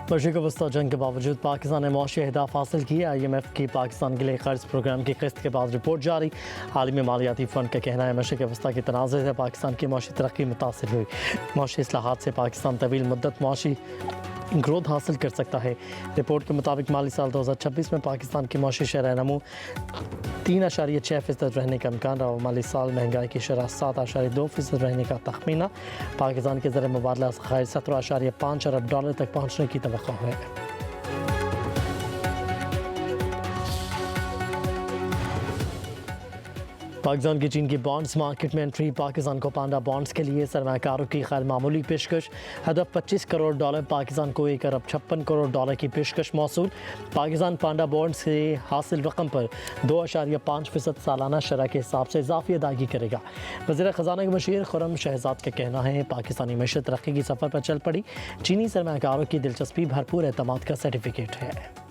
मशरिक़ वस्ता जंग के बावजूद पाकिस्तान ने मौशी अहदाफ हासिल किए। IMF की पाकिस्तान के लिए कर्ज प्रोग्राम की किस्त के बाद रिपोर्ट जारी। आलमी मालियाती फ़ंड का कहना है मशरिक़ वस्ता के तनाज़े से पाकिस्तान की मौशी तरक्की मुतासिर हुई। मौशी इस्लाहात से पाकिस्तान तवील मुद्दत मौशी ग्रोथ हासिल कर सकता है। रिपोर्ट के मुताबिक माली साल 2026 में पाकिस्तान की मौशी शरह नमू 3.6% रहने का इम्कान रहा। माली साल महंगाई की शरह 7.2% रहने का तखमीना। पाकिस्तान के ज़र मुबादला ज़खायर 17.5 अरब डॉलर तक पहुँचने की तवक्को है। पाकिस्तान की चीन की बॉन्ड्स मार्केट में एंट्री। पाकिस्तान को पांडा बॉन्ड्स के लिए सरमाकारों की खैर मामूली पेशकश। हदफ 25 करोड़ डॉलर, पाकिस्तान को 1 अरब 56 करोड़ डॉलर की पेशकश मौसूल। पाकिस्तान पांडा बॉन्ड्स से हासिल रकम पर 2.5% सालाना शरह के हिसाब से इजाफी अदायगी करेगा। वज़ीर ख़जाना के मशीर खुर्रम शहजाद का कहना है पाकिस्तानी मईशत तरक्की की सफ़र पर चल पड़ी। चीनी सरमाकारों की दिलचस्पी भरपूर एतमाद का सर्टिफिकेट है।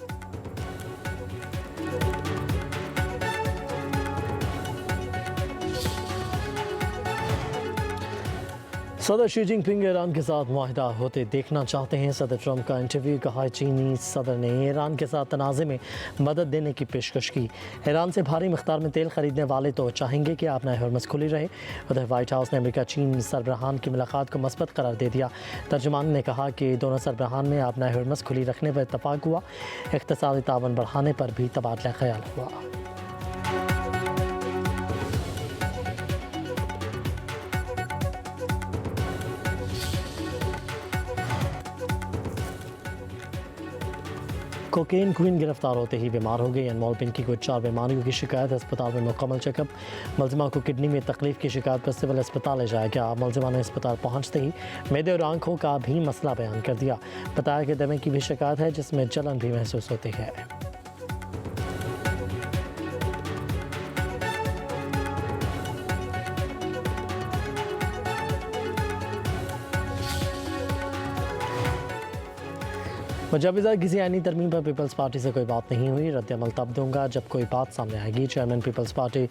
सदर शी जिनपिंग ईरान के साथ मुआहदा होते देखना चाहते हैं। सदर ट्रंप का इंटरव्यू। कहा चीनी सदर ने ईरान के साथ तनाज़े में मदद देने की पेशकश की। ईरान से भारी मिक़दार में तेल ख़रीदने वाले तो चाहेंगे कि अपना हरमज़ खुली रहे। उधर वाइट हाउस ने अमेरिका चीन सरबराहान की मुलाकात को मस्बत करार दे दिया। तर्जुमान ने कहा कि दोनों सरबराहान में अपना हरमज़ खुली रखने पर इत्तफ़ाक़ हुआ। इक़्तिसादी तावन बढ़ाने पर भी तबादला ख़याल हुआ। कोकेन क्वीन गिरफ्तार होते ही बीमार हो गई। अनमोल पिंकी को 4 बीमारियों की शिकायत। अस्पताल में मुकम्मल चेकअप। मुलजिमा को किडनी में तकलीफ की शिकायत पर सिविल अस्पताल ले जाया गया। मुलजिमा ने अस्पताल पहुंचते ही मैदे और आंखों का भी मसला बयान कर दिया। बताया कि दमे की भी शिकायत है जिसमें जलन भी महसूस होती है। मुजवज़ा किसी आईनी तरमीम पर पीपल्स पार्टी से कोई बात नहीं हुई। रद्द-ए-अमल तब दूंगा जब कोई बात सामने आएगी। Chairman peoples party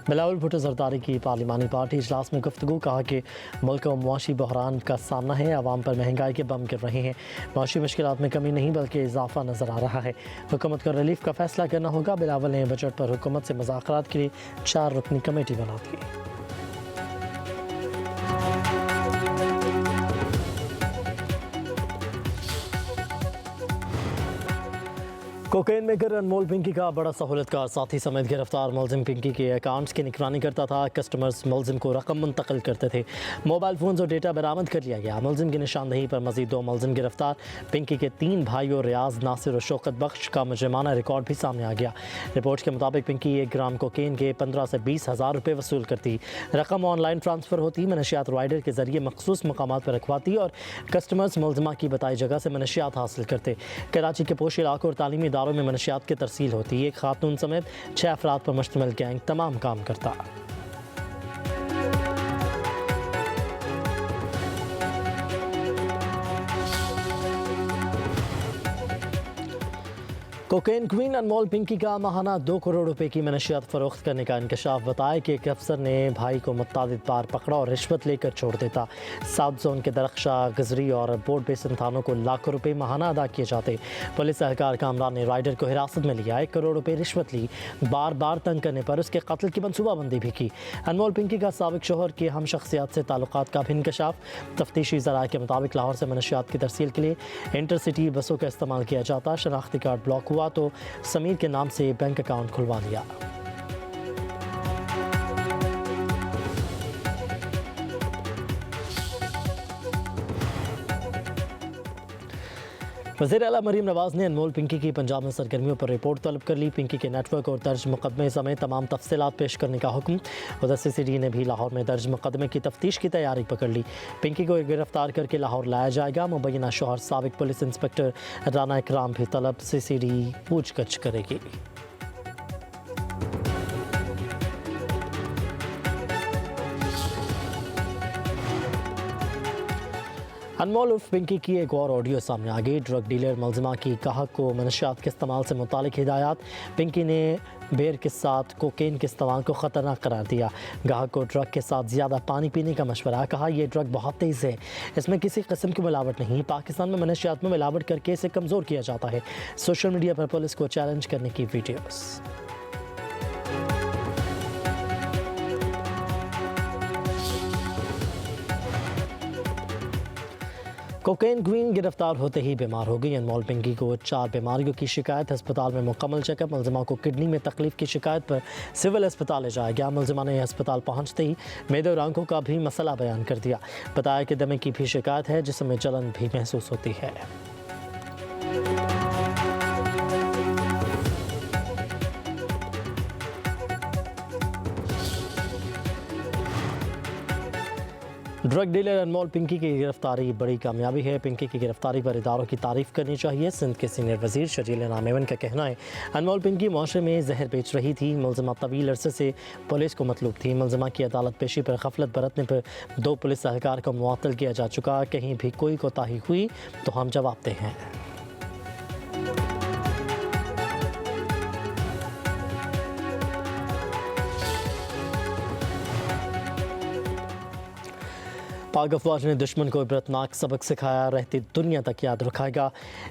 Bilawal Bhutto Zardari की पार्लिमानी पार्टी इजलास में गुफ्तगू। कहा कि मुल्क को मुआशी बहरान का सामना है। आवाम पर महंगाई के बम गिर रहे हैं। मुआशी मुश्किलात में कमी नहीं बल्कि इजाफा नज़र आ रहा है। हुकूमत को रिलीफ का फैसला करना होगा। बिलावल ने बजट पर हुकूमत से मुज़ाकरात के लिए 4 रुकनी कमेटी बना दी। कोकेन मेकर अनमोल पिंकी का बड़ा सहूलतकार साथी समेत गिरफ्तार। मुलजिम पिंकी के अकाउंट्स की निगरानी करता था। कस्टमर्स मुलजिम को रकम मुंतकिल करते थे। मोबाइल फ़ोन और डेटा बरामद कर लिया गया। मुलजिम की निशानदही पर मजीद 2 मुलजिम गिरफ्तार। पिंकी के 3 भाइयों रियाज, नासिर और शौकत बख्श का मुजरिमाना रिकॉर्ड भी सामने आ गया। रिपोर्ट के मुताबिक पिंकी 1 ग्राम कोकेन के 15 से 20 हज़ार रुपये वसूल करती। रकम ऑनलाइन ट्रांसफ़र होती, मनशियात राइडर के ज़रिए मखसूस मकामात पर रखवाती और कस्टमर्स मुलजिमा की बताई जगह से मनशियात हासिल करते। कराची के पोश इलाकों और तालीमी इदारों में मनशियात की तरसील होती। एक खातून समेत 6 अफराद पर मुश्तमिल गैंग तमाम काम करता। कोकेन क्वीन अनमोल पिंकी का माहाना 2 करोड़ रुपए की मनशियात फरोख्त करने का इंकशाफ। बताया कि एक अफसर ने भाई को मुतअद्दिद बार पकड़ा और रिश्वत लेकर छोड़ देता। साउथ जोन के दरख्शा, गजरी और बोर्ड बेसिन थानों को लाखों रुपए माहाना अदा किए जाते। पुलिस एहलकार कामरान ने राइडर को हिरासत में लिया। 1 करोड़ रुपए रिश्वत ली। बार बार तंग करने पर उसके कत्ल की मनसूबाबंदी भी की। अनमोल पिंकी का साबिक शोहर के हम शख्सियात से ताल्लुकात का भी इंकशाफ। तफ्तीशी ज़राए के मुताबिक लाहौर से मनशियात की तरसील के लिए इंटरसिटी बसों का इस्तेमाल किया जाता। शनाख्ती कार्ड ब्लॉक हुआ तो समीर के नाम से बैंक अकाउंट खुलवा लिया। वज़ीर आला मरीम नवाज़ ने अनमोल पिंकी की पंजाब में सरगर्मियों पर रिपोर्ट तलब कर ली। पिंकी के नेटवर्क और दर्ज मुकदमे समेत तमाम तफसीलात पेश करने का हुक्म। उधर CCD ने भी लाहौर में दर्ज मुकदमे की तफ्तीश की तैयारी पकड़ ली। पिंकी को गिरफ्तार करके लाहौर लाया जाएगा। मुबैना शोहर साबिक पुलिस इंस्पेक्टर राना इकराम भी तलब। CCD पूछगछ करेगी। अनमोल उर्फ पिंकी की एक और ऑडियो सामने आ गई। ड्रग डीलर मुलजिमा की गाहक को मनशियात के इस्तेमाल से मुतालिक हिदायत। पिंकी ने बेर के साथ कोकेन के इस्तेमाल को ख़तरनाक करार दिया। ग्राहक को ड्रग के साथ ज़्यादा पानी पीने का मशवरा। कहा यह ड्रग बहुत तेज़ है, इसमें किसी किस्म की मिलावट नहीं। पाकिस्तान में मनशियात में मिलावट करके इसे कमज़ोर किया जाता है। सोशल मीडिया पर पुलिस को चैलेंज करने की वीडियोस। कोकेन क्वीन गिरफ्तार होते ही बीमार हो गई। अनमोल पिंकी को 4 बीमारियों की शिकायत। अस्पताल में मुकम्मल चेकअप। मुलजिमा को किडनी में तकलीफ की शिकायत पर सिविल अस्पताल ले जाया गया। मुलजिमा ने अस्पताल पहुंचते ही मेदे और आंखों का भी मसला बयान कर दिया। बताया कि दमे की भी शिकायत है, जिसमें जलन भी महसूस होती है। ड्रग डीलर अनमोल पिंकी की गिरफ्तारी बड़ी कामयाबी है। पिंकी की गिरफ्तारी पर इदारों की तारीफ करनी चाहिए। सिंध के सीनियर वजीर शजील इनाम एवन का कहना है अनमोल पिंकी मुआशरे में जहर बेच रही थी। मुलजिमा तवील अरसे से पुलिस को मतलूब थी। मुलजिमा की अदालत पेशी पर गफलत बरतने पर 2 पुलिस एहलकार को मुअत्तल किया जा चुका। कहीं भी कोई कोताही हुई तो हम जवाबदेह हैं। पाक अफवाज ने दुश्मन को इबरतनाक सबक सिखाया, रहती दुनिया तक याद रखाएगा।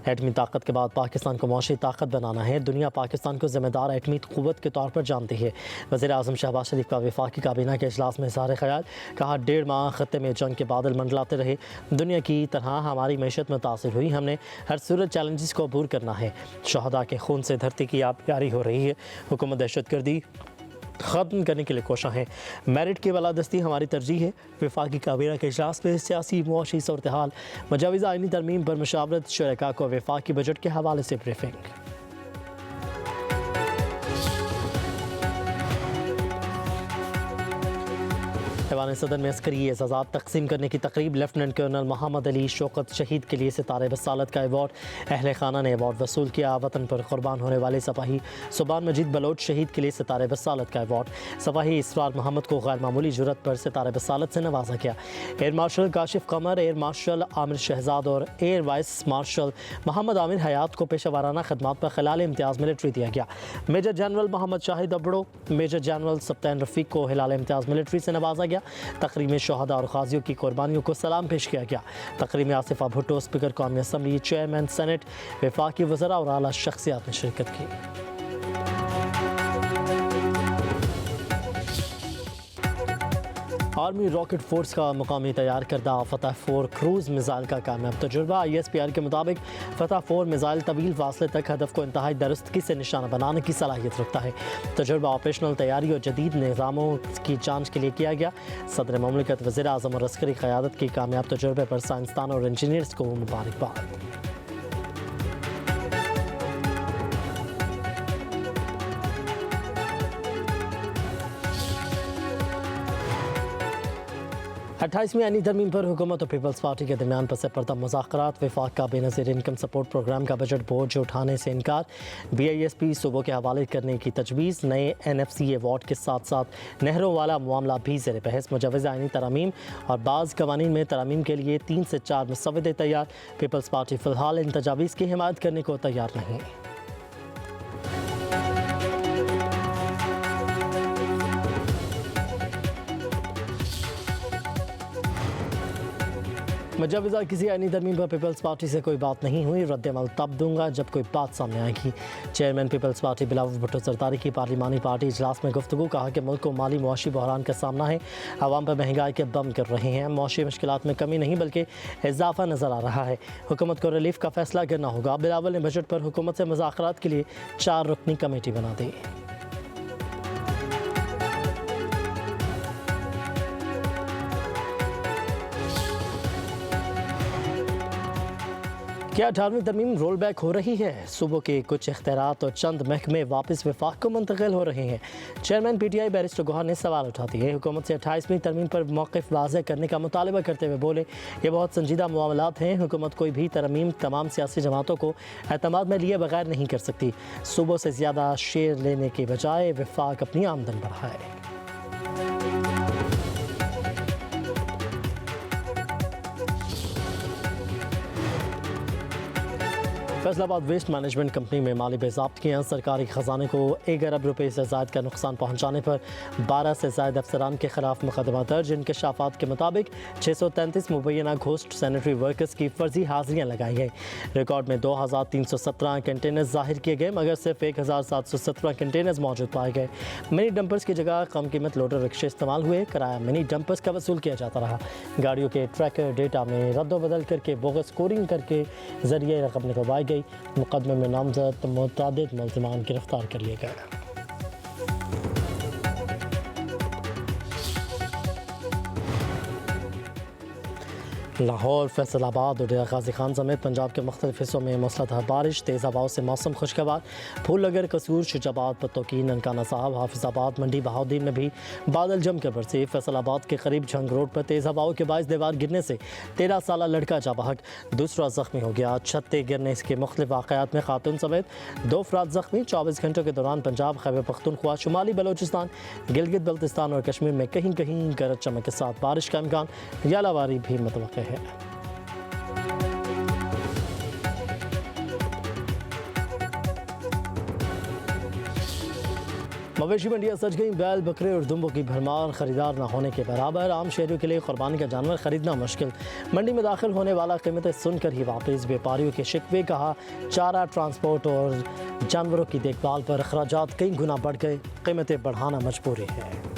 एटमी ताकत के बाद पाकिस्तान को मौशी ताकत बनाना है। दुनिया पाकिस्तान को जिम्मेदार एटमी क़ुव्वत के तौर पर जानती है। वज़ीर आज़म शहबाज शरीफ का वफाकी काबीना के इजलास में इज़हार ख्याल। कहा 1.5 माह ख़त्ते में जंग के बादल मंडलाते रहे, दुनिया की तरह हमारी मैशत मुतासिर हुई। हमने हर सूरत चैलेंजेस को अबूर करना है। शहदा के खून से धरती की आबियारी हो रही है। हुकूमत दहशतगर्दी ख़त्म करने के लिए कोशिश है। मेरिट की बालादस्ती हमारी तरजीह है। वफाकी काबीना के इजलास में सियासी मुआशी सूरत हाल, मुजाविज़ आइनी तरमीम पर मशावरत, शुरका को वफाकी बजट के हवाले से ब्रीफिंग। ऐवान सदर में अस्करी एजाज़ात तकसीम करने की तकरीब। लेफ्टिनेंट कर्नल मोहम्मद अली शौकत शहीद के लिए सितारे बसालत का अवार्ड। अहले खाना ने अवार्ड वसूल किया। वतन पर कुर्बान होने वाले सिपाही सुबान मजीद बलोच शहीद के लिए सितारे बसालत का अवार्ड। सिपाही इसरार मोहम्मद को गैर मामूली जुर्रत पर सितारे बसालत से नवाजा गया। Air marshal Kashif Qamar, air marshal Aamir Shahzad और air vice marshal Muhammad Aamir Hayat को पेशा वाराना खदमात पर खिलाल इम्तियाज़ मिलिट्री दिया गया। Major general Muhammad Shahid Abro, major general सप्तान रफ़ीक को हिलाल इम्तियाज़ मिलिट्री से नवाजा गया। तकरीब में शहदा और गाजियों की कुर्बानियों को सलाम पेश किया गया। तकरीब में आसिफा भुट्टो, स्पीकर कौमी असम्बली, चेयरमैन सेनेट, वफाकी वज़रा और आला शख्सियात ने शिरकत की। आर्मी रॉकेट फोर्स का मुकामी तैयार करदा फतह 4 क्रूज़ मिज़ाइल का कामयाब तजुर्बा। ISPR के मुताबिक फतह 4 मिज़ाइल तवील फासले तक हदफ को इंतहाई दुरुस्तगी से निशाना बनाने की सलाहियत रखता है। तजुर्बा ऑपरेशनल तैयारी और जदीद निज़ामों की जांच के लिए किया गया। सदर ममलिकत, वज़ीर आज़म और अस्करी क़यादत की कामयाब तजुर्बे पर साइंसदान और इंजीनियर्स को मुबारकबाद। अट्ठाईसवीं आईनी तरमीम पर हुकूमत और पीपल्स पार्टी के दरमियान पस पर्दा मुज़ाकरात। वफाक का बेनज़ीर इनकम सपोर्ट प्रोग्राम का बजट बोझ उठाने से इनकार। BISP सूबों के हवाले करने की तजवीज़। नए NFC अवार्ड के साथ साथ नहरों वाला मामला भी ज़ेर बहस। मुजवज़ आईनी तरमीम और बाज़ कवानीन में तरमीम के लिए 3 से 4 मुसवदे तैयार। पीपल्स पार्टी फ़िलहाल इन तजावीज़ की हिमायत करने को तैयार नहीं। मुजवज़ा किसी आईनी तरमीम पर पीपल्स पार्टी से कोई बात नहीं हुई। रद्द-ए-अमल तब दूंगा जब कोई बात सामने आएगी। Chairman peoples party Bilawal Bhutto Zardari की पार्लिमानी पार्टी इजलास में गुफ्तगू। कहा कि मुल्क को माली मुआशी बहरान का सामना है। आवाम पर महंगाई के बम गिर रहे हैं। मुआशी मुश्किलात में कमी नहीं बल्कि इजाफा नज़र आ रहा है। हुकूमत को रिलीफ का फैसला करना होगा। बिलावल ने बजट पर हुकूमत से मुज़ाकरात के लिए 4 रुकनी कमेटी बना दी। क्या 18वीं तरमीम रोल बैक हो रही है? सूबों के कुछ इख्तियारात और चंद महकमे वापस वफाक को मुंतकिल हो रहे हैं। चेयरमैन PTI बैरिस्टर गौहर ने सवाल उठा दिए। हुकूमत से 28वीं तरमीम पर मौक़िफ़ वाज़ेह करने का मुतालबा करते हुए बोले, ये बहुत संजीदा मामलात हैं। हुकूमत कोई भी तरमीम तमाम सियासी जमातों को एतमाद में लिए बगैर नहीं कर सकती। सूबों से ज़्यादा शेयर लेने के बजाय वफाक अपनी आमदन बढ़ाए। फैसलाबाद वेस्ट मैनेजमेंट कंपनी में माली बेज़ाब्तियाँ, सरकारी खजाने को 1 अरब रुपये से ज़ायद का नुकसान पहुँचाने पर 12 से ज़ायद अफसरान के खिलाफ मुकदमा दर्ज। इंकशाफात के मुताबिक 633 मुबैना घोस्ट सैनिटरी वर्कर्स की फर्जी हाजिरियाँ लगाई गई। रिकॉर्ड में 2717 कंटेनर्स जाहिर किए गए, मगर सिर्फ 1717 कंटेनर्स मौजूद पाए गए। मिनी डंपर्स की जगह कम कीमत लोडर रिक्शे इस्तेमाल हुए। किराया मिनी डंपर्स का वसूल किया जाता रहा। गाड़ियों के ट्रैकर डेटा में रद्द-बदल करके बोगस स्कोरिंग करके जरिए रकम निकलवाई गई। मुकदमे में नामजद मुतअद्दिद मुल्ज़िमान गिरफ्तार कर लिए गए। लाहौर, फैसलाबाद और डेरा गाजी खान समेत पंजाब के मुख्तलिफ हिस्सों में मूसलाधार बारिश, तेज़ हवाओं से मौसम खुशगवार। फूलनगर, कसूर, शुजाबाद, पत्तौकी, ननकाना साहब, हाफिजाबाद, मंडी बहाउद्दीन में भी बादल जमकर बरसे। फैसलाबाद के करीब झंग रोड पर तेज़ हवाओं के बायस दीवार गिरने से 13 साला लड़का जा बहक, दूसरा जख्मी हो गया। छत्ते गिरने के मुख्तलिफ वाक़यात में खातून समेत 2 अफराद जख्मी। 24 घंटों के दौरान पंजाब, खैबर पख्तूनख्वा, शुमाली बलोचिस्तान, गिलगित बल्तिस्तान और कश्मीर में कहीं कहीं गरज चमक के साथ बारिश का इम्कान, यालावारी भी मुतवक्किल है। मवेशी मंडियाँ सज गई, बैल, बकरे और दुम्बों की भरमार, खरीदार न होने के बराबर। आम शहरियों के लिए कुर्बानी का जानवर खरीदना मुश्किल। मंडी में दाखिल होने वाला कीमतें सुनकर ही वापस। व्यापारियों के शिकवे, कहा चारा, ट्रांसपोर्ट और जानवरों की देखभाल पर अखराजात कई गुना बढ़ गए, कीमतें बढ़ाना मजबूरी है।